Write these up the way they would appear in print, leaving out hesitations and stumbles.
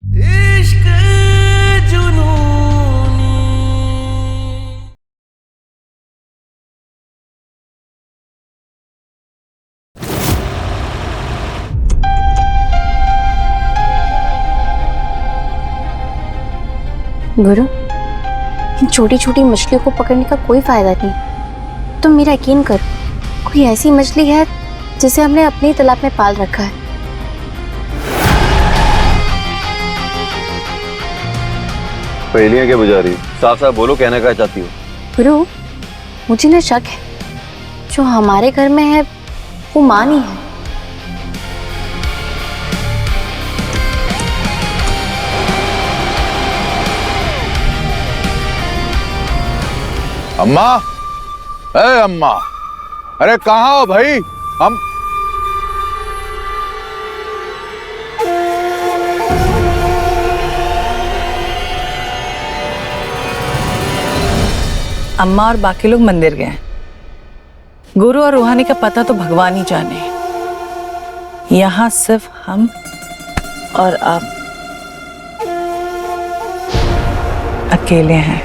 इश्क जुनूनी। गुरु, इन छोटी छोटी मछलियों को पकड़ने का कोई फायदा नहीं। तुम मेरा यकीन कर, कोई ऐसी मछली है जिसे हमने अपने ही तालाब में पाल रखा है। पहेलियां क्या बुझा रही? साफ साफ बोलो, कहना क्या चाहती हो? गुरु, मुझे ना शक है, जो हमारे घर में है वो मां नहीं है। अम्मा, अम्मा, अरे कहाँ हो भाई? हम अम्मा और बाकी लोग मंदिर गए। गुरु और रूहानी का पता तो भगवान ही जाने। यहाँ सिर्फ हम और आप अकेले हैं।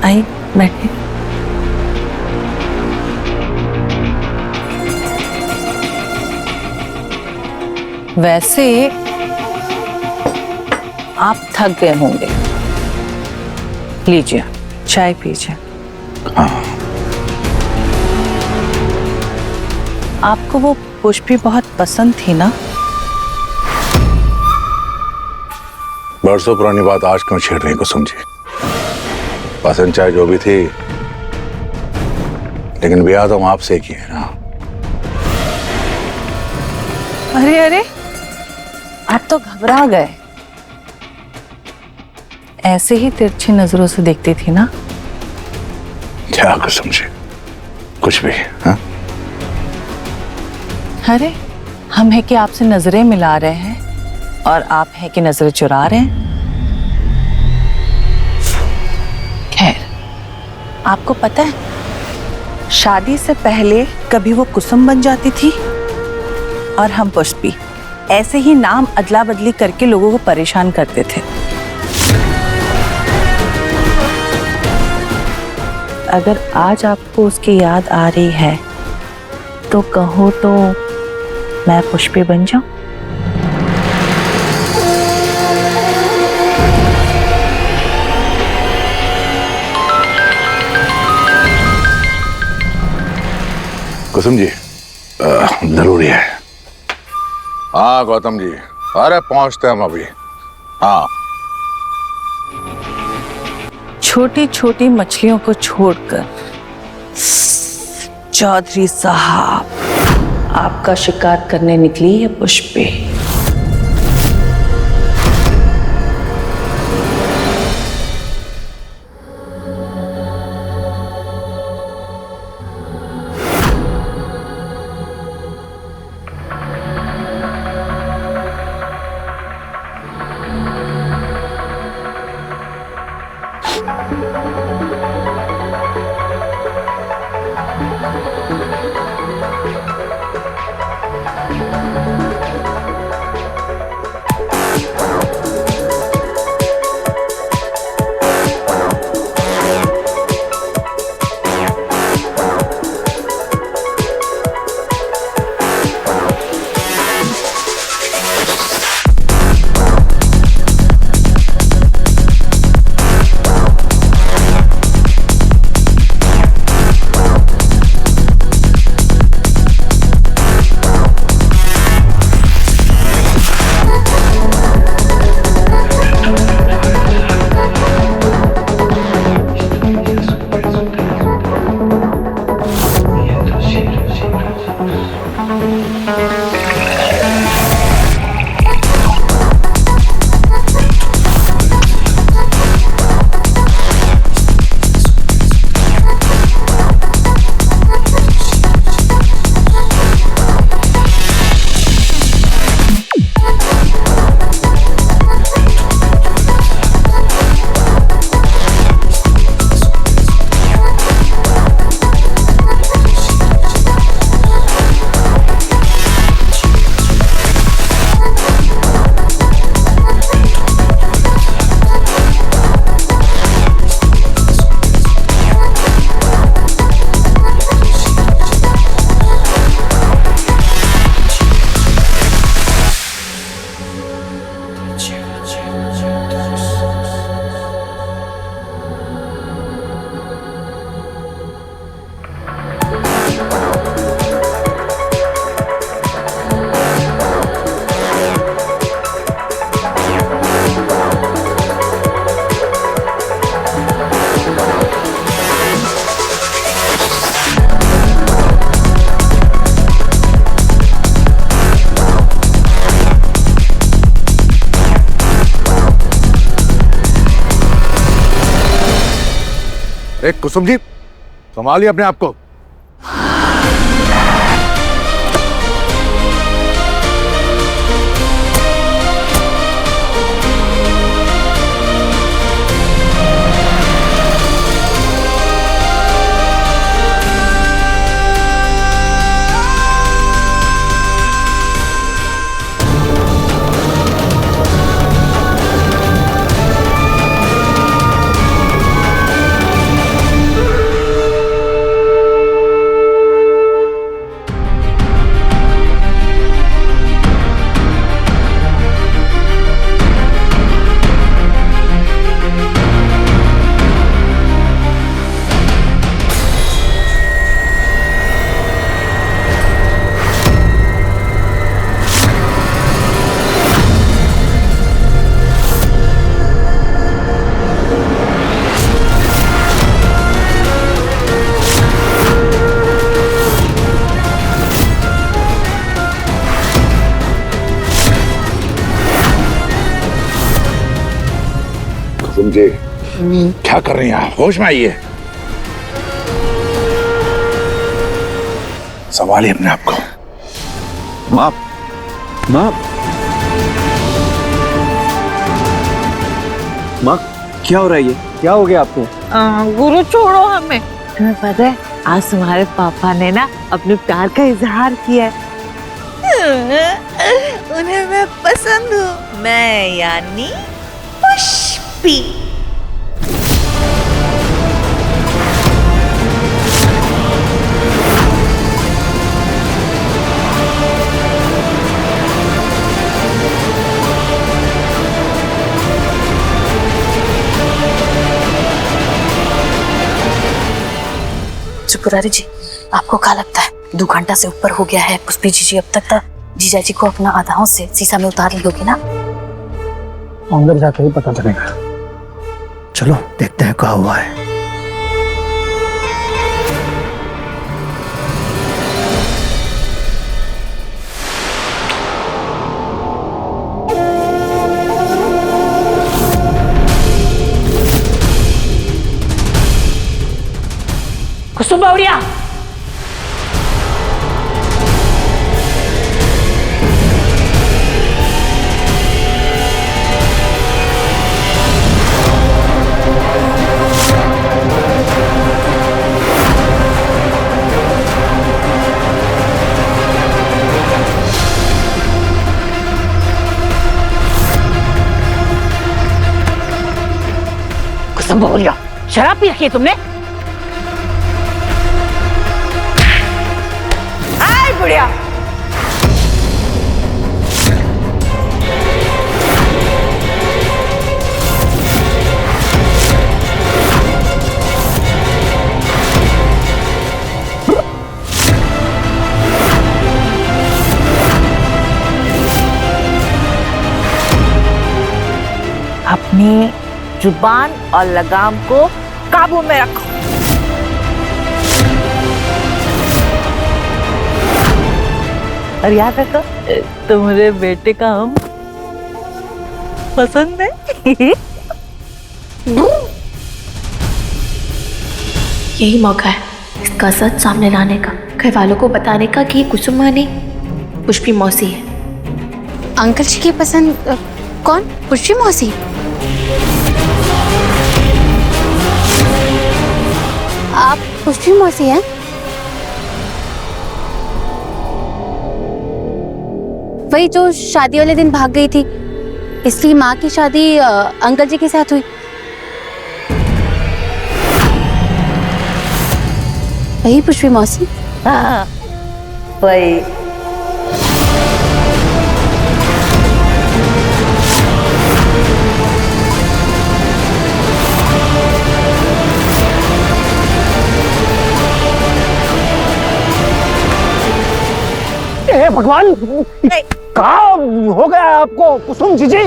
आई बैठे। वैसे आप थक गए होंगे, लीजिए चाय पीजिए। आपको वो पुष्पी बहुत पसंद थी ना? बरसों पुरानी बात आज क्यों छेड़ रही को समझी? पसंद चाहे जो भी थी, लेकिन ब्याह तो आपसे किया है ना। अरे अरे, आप तो घबरा गए। ऐसे ही तिरछी नजरों से देखती थी ना। क्या कर समझे कुछ भी? हाँ? अरे, हम है कि आपसे नजरें मिला रहे हैं और आप है कि नजरें चुरा रहे हैं। खैर, आपको पता है, शादी से पहले कभी वो कुसुम बन जाती थी और हम पुष्पी। ऐसे ही नाम अदला बदली करके लोगों को परेशान करते थे। अगर आज आपको उसकी याद आ रही है तो कहो तो मैं पुष्पी बन जाऊं? कुसुम जी, जरूरी है। हाँ गौतम जी, अरे पहुंचते हम अभी। हाँ, छोटी छोटी मछलियों को छोड़कर चौधरी साहब, आपका शिकार करने निकली है पुष्पी। एक कुसुम जी, संभालिए अपने आप को। कुसुम जी, क्या कर रही हैं आप? होश में आइए, संभालिए अपने आप को। माँ, माँ, माँ, क्या हो रहा है ये? क्या हो गया आपको? गुरु छोड़ो हमें। तुम्हें पता है आज तुम्हारे पापा ने ना अपने प्यार का इजहार किया है। उन्हें मैं पसंद हूँ, मैं यानी पुष्पी। त्रिपुरारी जी, आपको क्या लगता है 2 घंटा से ऊपर हो गया है, पुष्पी जी अब तक जीजा जी को अपना आधाओं से शीशा में उतार ली होगी ना? अंदर जाकर ही पता चलेगा। चलो देखते हैं क्या हुआ है। कुसुम बावरिया, कुसुम बावरिया, शराब पी रखी है तुमने? बुढ़िया, अपनी जुबान और लगाम को काबू में रखो। और याद रखो, तुम्हारे बेटे का हम पसंद है। यही मौका है इसका सच सामने लाने का, घर वालों को बताने का कि कुसुम नहीं पुष्पी मौसी है। अंकल जी की पसंद कौन? पुष्पी मौसी? आप पुष्पी मौसी हैं? वही जो शादी वाले दिन भाग गई थी, इसकी माँ की शादी अंकल जी के साथ हुई। वही पुष्पी मौसी? हाँ, वही। हे भगवान, कहाँ हो गया आपको कुसुम जीजी?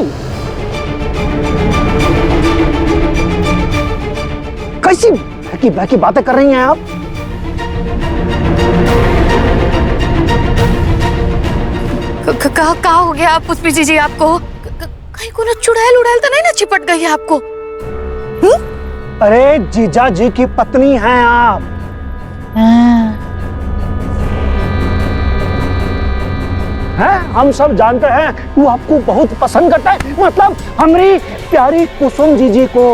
कैसी बहकी बहकी बातें कर रही हैं आप? कहाँ हो गया पुष्पी जी आपको? कहीं को ना चुड़ैल उड़ैल तो नहीं ना चिपट गई है आपको? अरे जीजा जी की पत्नी हैं आप। हैं? हम सब जानते हैं वो आपको बहुत पसंद करता है, मतलब हमारी प्यारी कुसुम जीजी को,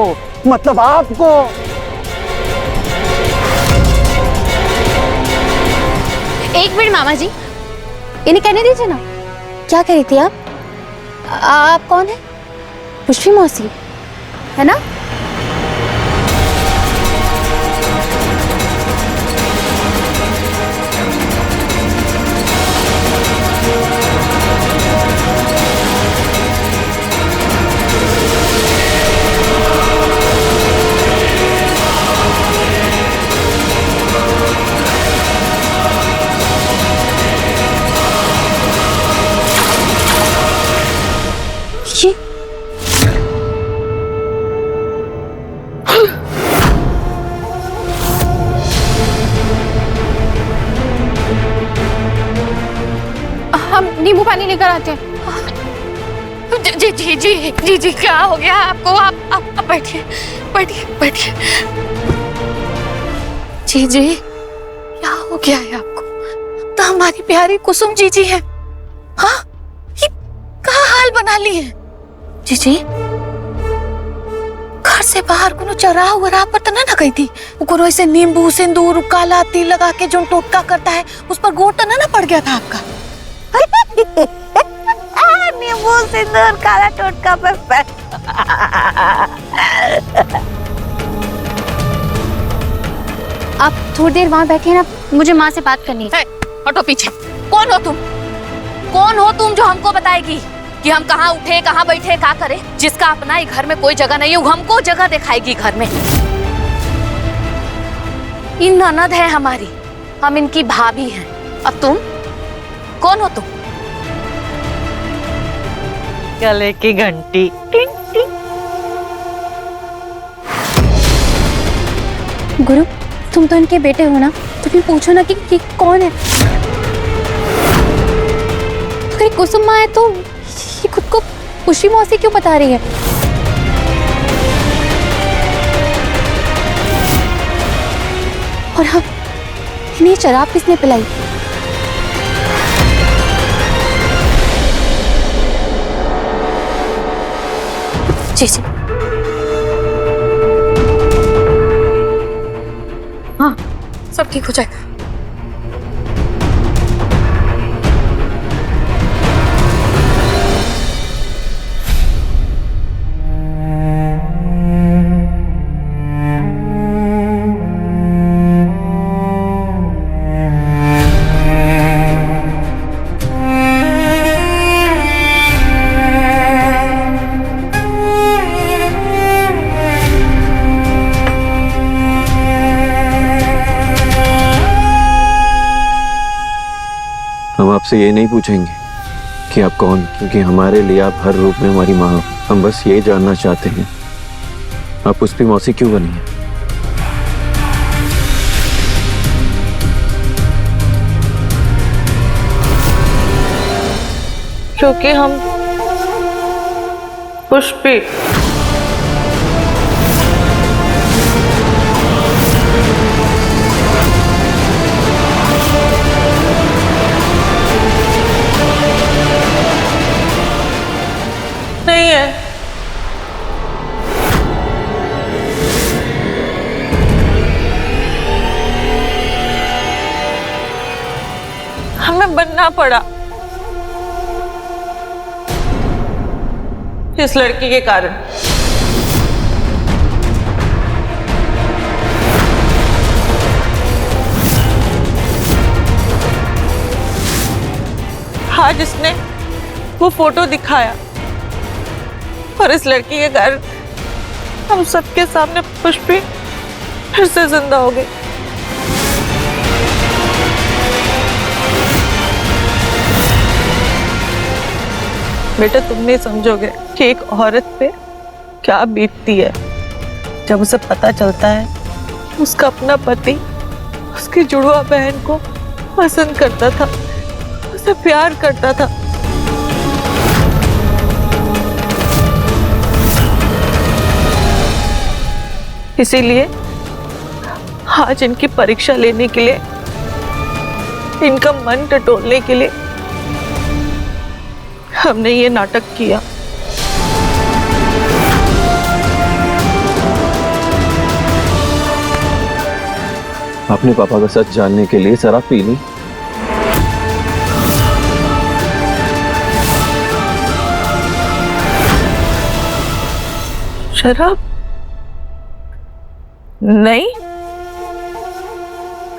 मतलब आपको। एक मिनट मामा जी, इन्हें कहने दीजिए ना। क्या कह रही थी आप कौन है? पुष्पी मौसी है ना? ये हम नींबू पानी लेकर आते हैं। जी जी जी जी जी क्या हो गया आपको? आप बैठिए बैठिए बैठिए। जी जी क्या हो गया है आपको? तो हमारी प्यारी कुसुम जी जी है। हाँ, ये क्या हाल बना ली है? जी जी घर से बाहर कोनो चराह वराह पर तो ना गई थी? कोनो ऐसे नींबू सिंदूर काला तिल लगा के जो टोटका करता है उस पर गोट तो ना पड़ गया था आपका? नींबू सिंदूर काला टोटका पे आप थोड़ी देर वहां बैठे ना, मुझे माँ से बात करनी है। हटो पीछे। कौन हो तुम? कौन हो तुम जो हमको बताएगी कि हम कहाँ उठे कहाँ बैठे क्या करे? जिसका अपना ही घर में कोई जगह नहीं है वो हमको जगह दिखाएगी घर में। ये ननद है हमारी, हम इनकी भाभी हैं। अब तुम कौन हो? तुम गले की घंटी टिंग टिंग। गुरु, तुम तो इनके बेटे हो ना, तो फिर पूछो ना कि कौन है। अगर कुसुम माँ है तो ये खुद को पुष्पी मौसी क्यों बता रही है? और हाँ, इन्हें शराब किसने पिलाई? जी जी हाँ, सब ठीक हो जाएगा। हम आपसे ये नहीं पूछेंगे कि आप कौन, क्योंकि हमारे लिए आप हर रूप में हमारी माँ हो। हम बस ये जानना चाहते हैं आप पुष्पी मौसी क्यों बनी है। क्योंकि हम पुष्पी नहीं है। हमें बनना पड़ा इस लड़की के कारण। आज इसने वो फोटो दिखाया और इस लड़की के कारण हम सबके सामने पुष्पी फिर से जिंदा हो गई। बेटा, तुम नहीं समझोगे कि एक औरत पे क्या बीतती है जब उसे पता चलता है उसका अपना पति उसकी जुड़वा बहन को पसंद करता था, उसे प्यार करता था। इसीलिए आज इनकी परीक्षा लेने के लिए, इनका मन टटोलने के लिए हमने ये नाटक किया। आपने पापा का सच जानने के लिए शराब पी ली? शराब नहीं,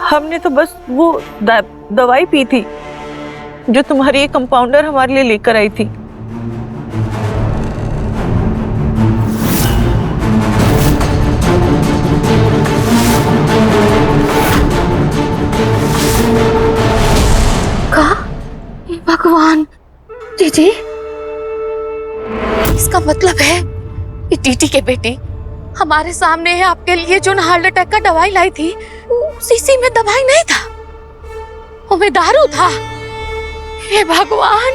हमने तो बस वो दवाई पी थी जो तुम्हारी एक कंपाउंडर हमारे लिए लेकर आई थी। कहा? हे भगवान जीजी, इसका मतलब है ये टीटी के बेटी हमारे सामने है आपके लिए जो हार्ट अटैक का दवाई लाई थी, शीशी में दवाई नहीं था, वो में दारू था। हे भगवान,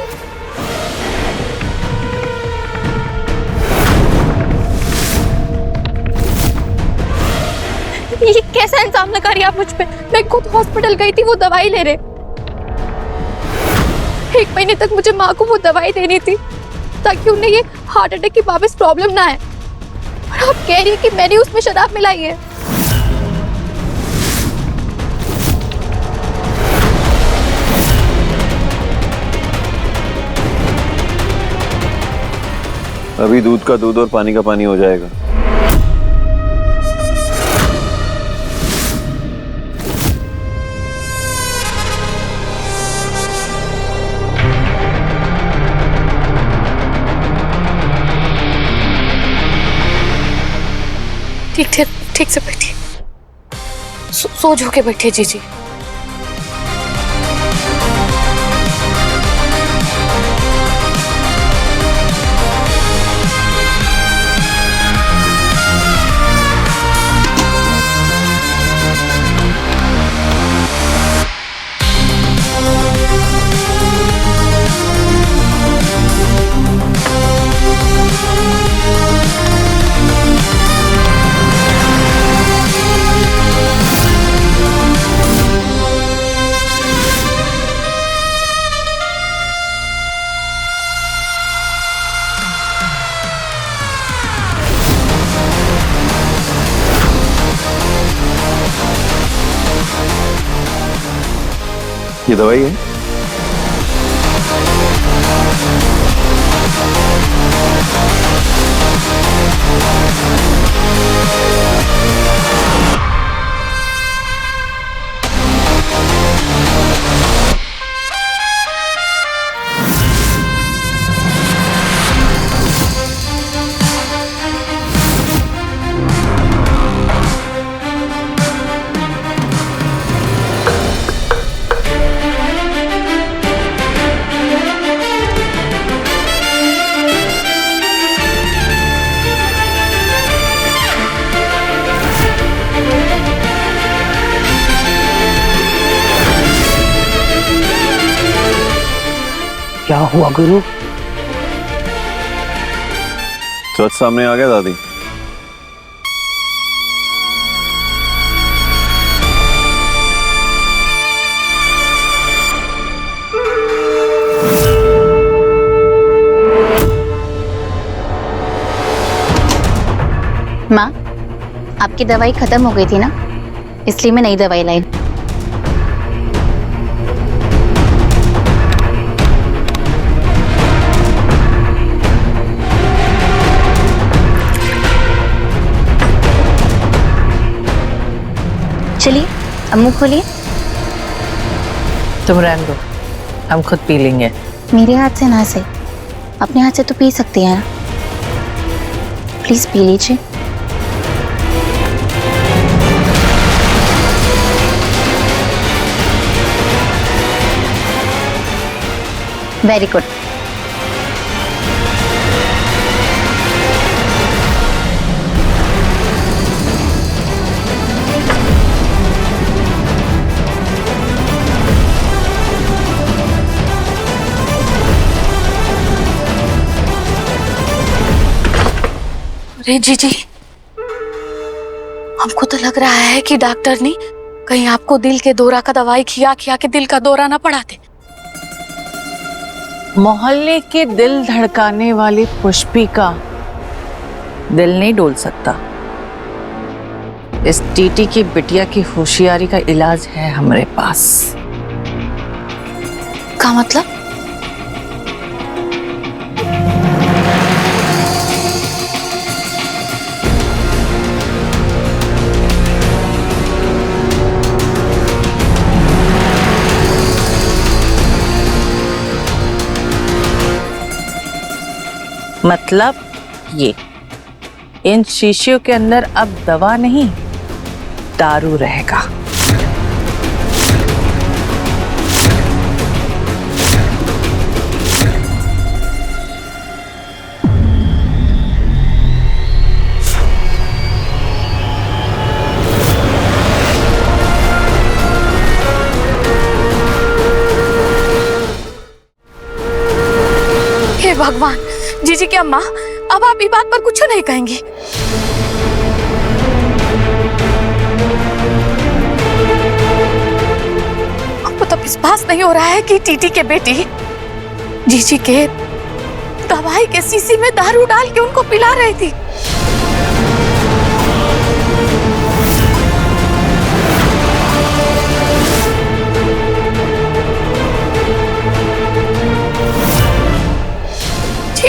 ये कैसा इंसान लगा रही आप मुझ पे? मैं खुद हॉस्पिटल गई थी वो दवाई ले रहे। 1 महीने तक मुझे माँ को वो दवाई देनी थी ताकि उन्हें ये हार्ट अटैक की वापस प्रॉब्लम ना आए, और आप कह रही है कि मैंने उसमें शराब मिलाई है। अभी दूध का दूध और पानी का पानी हो जाएगा। ठीक ठीक ठीक से बैठिए, सोच होके बैठिए जीजी। ये दवाई है? क्या हुआ गुरु? सच सामने आ गया दादी। माँ, आपकी दवाई खत्म हो गई थी ना, इसलिए मैं नई दवाई लाई। चलिए अब मुंह खोलिए। तुम रहने दो, हम खुद पी लेंगे। मेरे हाथ से ना सही, अपने हाथ से तो पी सकती हैं ना, प्लीज पी लीजिए। Very good. अरे जीजी, हमको तो लग रहा है कि डॉक्टर ने कहीं आपको दिल के दौरा का दवाई खिया खिया के दिल का दौरा ना पड़ा दे। मोहल्ले के दिल धड़काने वाली पुष्पी का दिल नहीं डोल सकता। इस टीटी की बिटिया की होशियारी का इलाज है हमारे पास। का मतलब? मतलब ये, इन शीशियों के अंदर अब दवा नहीं, दारू रहेगा। हे भगवान, जीजी की अम्मा, अब आप ये बात पर कुछ नहीं कहेंगी? आपको तो विश्वास नहीं हो रहा है कि टीटी के बेटी जीजी के दवाई के शीशी में दारू डाल के उनको पिला रही थी।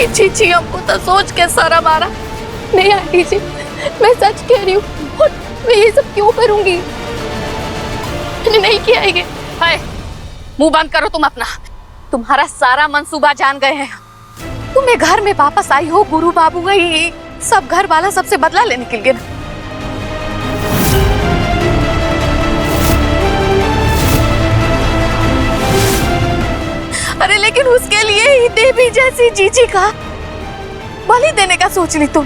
जी जी, हमको तो सोच के शर्म आ रहा। नहीं आंटी जी, मैं सच कह रही हूँ, और मैं ये सब क्यों करूंगी? मैंने नहीं किया है ये। हाय, मुंह बंद करो तुम अपना। तुम्हारा सारा मंसूबा जान गए हैं। तुम्हें घर में वापस आई हो, गुरु बाबू गई, सब घर वाला सबसे बदला लेने के लिए ना। अरे लेकिन उसके लिए ही देवी जैसी जीजी का बलि देने का सोच ली तुम।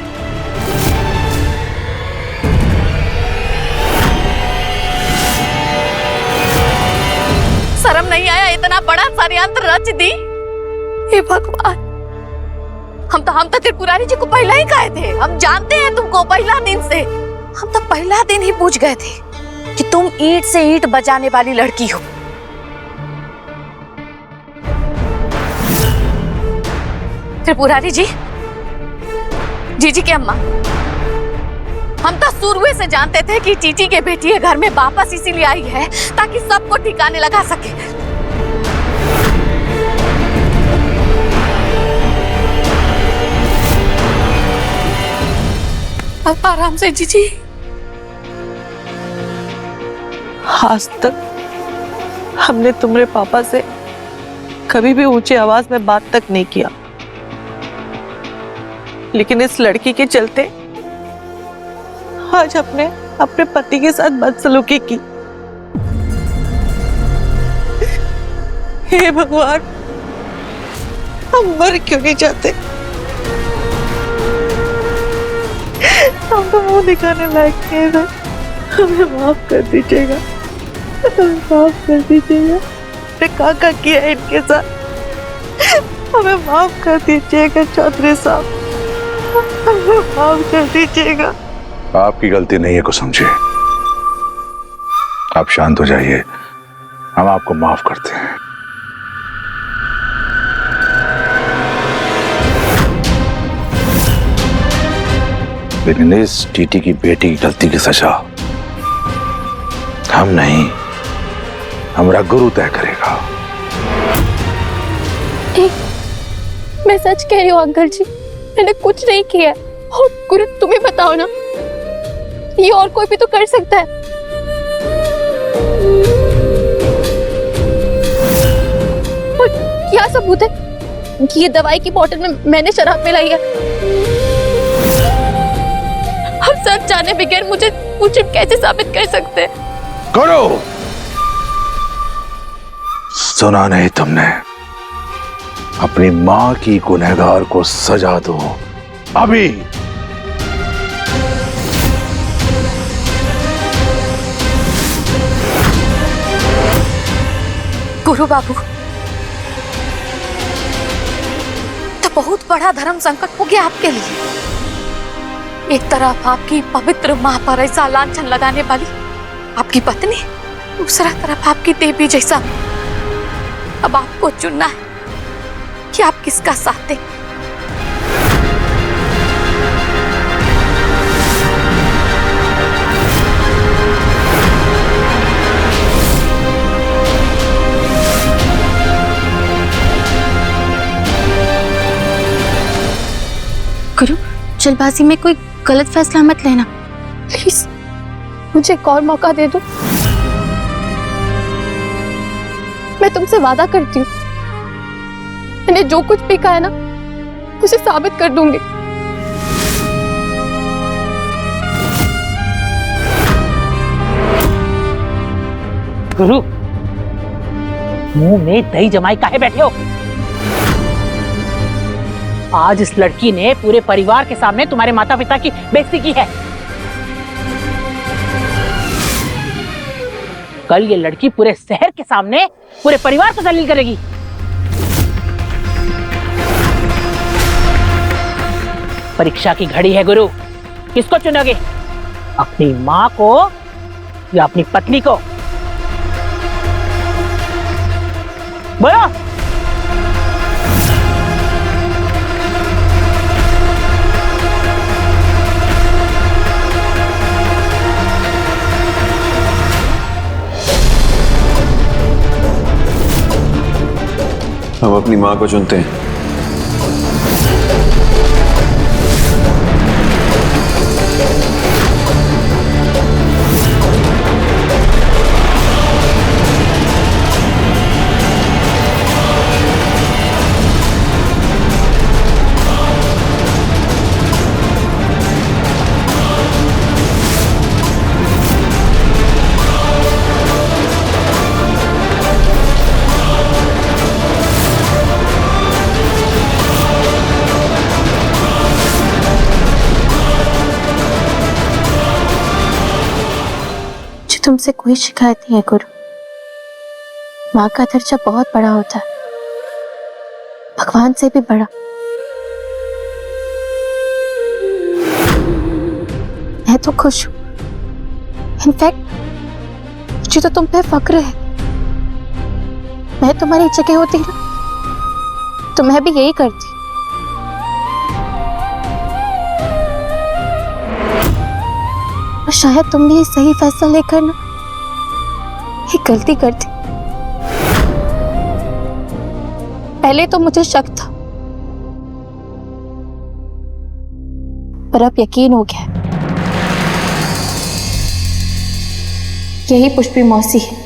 शर्म नहीं आया? इतना बड़ा षड्यंत्र रच दी। हे भगवान, हम तो त्रिपुरारी जी को पहला ही कहे थे। हम जानते हैं तुमको पहला दिन से। हम तो पहला दिन ही पूछ गए थे कि तुम ईंट से ईंट बजाने वाली लड़की हो। त्रिपुरारी जी, जीजी की अम्मा, हम तो शुरू से जानते थे कि टीटी के बेटी घर में वापस इसीलिए आई है ताकि सबको ठिकाने लगा सके। अब आराम से जीजी। आज तक हमने तुम्हारे पापा से कभी भी ऊंची आवाज में बात तक नहीं किया, लेकिन इस लड़की के चलते आज अपने पति के साथ बदसलूकी की। हे भगवान, हम मर क्यों नहीं जाते? हम तो मुंह दिखाने लायक नहीं है। हमें माफ कर दीजिएगा, हमें माफ कर दीजिएगा। हमने क्या किया है इनके साथ? हमें माफ कर दीजिएगा चौधरी साहब, हमें माफ कर दीजिएगा। आपकी गलती नहीं है को समझिए। आप शांत हो जाइए, हम आपको माफ करते हैं। लेकिन इस टीटी की बेटी की गलती की सजा हम नहीं, हमारा गुरु तय करेगा। मैं सच कह रही हूँ अंकल जी, मैंने कुछ नहीं किया। और गुरु तुम्हें बताओ ना, ये और कोई भी तो कर सकता है। और क्या सबूत है कि ये दवाई की बोतल में मैंने शराब मिलाई है? हम सच जाने बगैर मुझे कैसे साबित कर सकते हैं? करो। सुना नहीं तुमने? अपनी मां की गुनहगार को सजा दो अभी। गुरु बाबू, तो बहुत बड़ा धर्म संकट हो गया आपके लिए। एक तरफ आपकी पवित्र मां पर ऐसा लांछन लगाने वाली आपकी पत्नी, दूसरा तरफ आपकी देवी जैसा। अब आपको चुनना है कि आप किसका साथ दें। गुरु, जल्दबाजी में कोई गलत फैसला मत लेना प्लीज। मुझे एक और मौका दे दो। मैं तुमसे वादा करती हूँ, मैंने जो कुछ भी कहा है ना, उसे साबित कर दूंगी। गुरु, मुंह में दही जमाई काहे बैठे हो? आज इस लड़की ने पूरे परिवार के सामने तुम्हारे माता पिता की बेइज्जती की है। कल ये लड़की पूरे शहर के सामने पूरे परिवार को जलील करेगी। परीक्षा की घड़ी है गुरु, किसको चुनोगे? अपनी मां को या अपनी पत्नी को? बोलो। हम अपनी मां को चुनते हैं। तुमसे कोई शिकायत नहीं है गुरु। माँ का दर्जा बहुत बड़ा होता है, भगवान से भी बड़ा। मैं तो खुश हूं। इनफैक्ट मुझे तो तुम पे फक्र है। मैं तुम्हारी जगह होती ना तो मैं भी यही करती। और शायद तुम भी सही फैसला लेकर ना एक गलती करती। पहले तो मुझे शक था, पर अब यकीन हो गया। यही पुष्पी मौसी है।